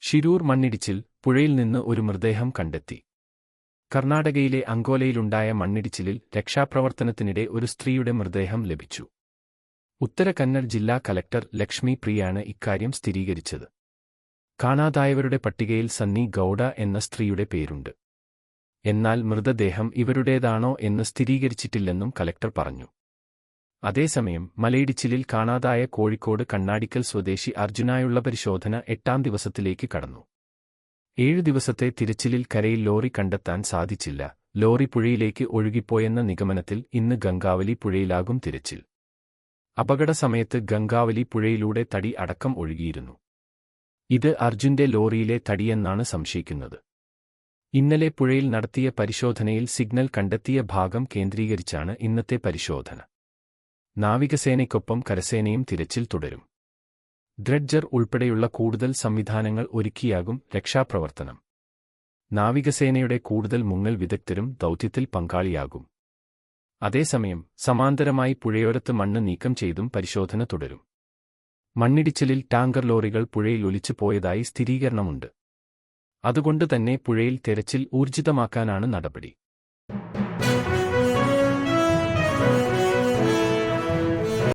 ഷിരൂർ മണ്ണിടിച്ചിൽ, പുഴയിൽ നിന്ന് ഒരു മൃതദേഹം കണ്ടെത്തി. കർണാടകയിലെ അങ്കോലയിലുണ്ടായ മണ്ണിടിച്ചിലിൽ രക്ഷാപ്രവർത്തനത്തിനിടെ ഒരു സ്ത്രീയുടെ മൃതദേഹം ലഭിച്ചു. ഉത്തര കന്നഡ് ജില്ലാ കലക്ടർ ലക്ഷ്മി പ്രിയാണ് ഇക്കാര്യം സ്ഥിരീകരിച്ചത്. കാണാതായവരുടെ പട്ടികയിൽ സണ്ണി ഗൌഡ എന്ന സ്ത്രീയുടെ പേരുണ്ട്. എന്നാൽ മൃതദേഹം ഇവരുടേതാണോ എന്ന് സ്ഥിരീകരിച്ചിട്ടില്ലെന്നും കലക്ടർ പറഞ്ഞു. അതേസമയം മലയിടിച്ചിലിൽ കാണാതായ കോഴിക്കോട് കണ്ണാടിക്കൽ സ്വദേശി അർജുനായുള്ള പരിശോധന 8ാം ദിവസത്തിലേക്ക് കടന്നു. 7 ദിവസത്തെ തിരച്ചിലിൽ കരയിൽ ലോറി കണ്ടെത്താൻ സാധിച്ചില്ല. ലോറി പുഴയിലേക്ക് ഒഴുകിപ്പോയെന്ന നിഗമനത്തിൽ ഇന്ന് ഗംഗാവലി പുഴയിലാകും തിരച്ചിൽ. അപകട സമയത്ത് ഗംഗാവലി പുഴയിലൂടെ തടി അടക്കം ഒഴുകിയിരുന്നു. ഇത് അർജുന്റെ ലോറിയിലെ തടിയെന്നാണ് സംശയിക്കുന്നത്. ഇന്നലെ പുഴയിൽ നടത്തിയ പരിശോധനയിൽ സിഗ്നൽ കണ്ടെത്തിയ ഭാഗം കേന്ദ്രീകരിച്ചാണ് ഇന്നത്തെ പരിശോധന. നാവികസേനയ്ക്കൊപ്പം കരസേനയും തിരച്ചിൽ തുടരും. ഡ്രെഡ്ജർ ഉൾപ്പെടെയുള്ള കൂടുതൽ സംവിധാനങ്ങൾ ഒരുക്കിയാകും രക്ഷാപ്രവർത്തനം. നാവികസേനയുടെ കൂടുതൽ മുങ്ങൽ വിദഗ്ധരും ദൗത്യത്തിൽ പങ്കാളിയാകും. അതേസമയം സമാന്തരമായി പുഴയോരത്ത് മണ്ണ് നീക്കം ചെയ്തും പരിശോധന തുടരും. മണ്ണിടിച്ചിലിൽ ടാങ്കർ ലോറികൾ പുഴയിൽ ഒലിച്ചു പോയതായി സ്ഥിരീകരണമുണ്ട്. അതുകൊണ്ടുതന്നെ പുഴയിൽ തെരച്ചിൽ ഊർജിതമാക്കാനാണ് നടപടി.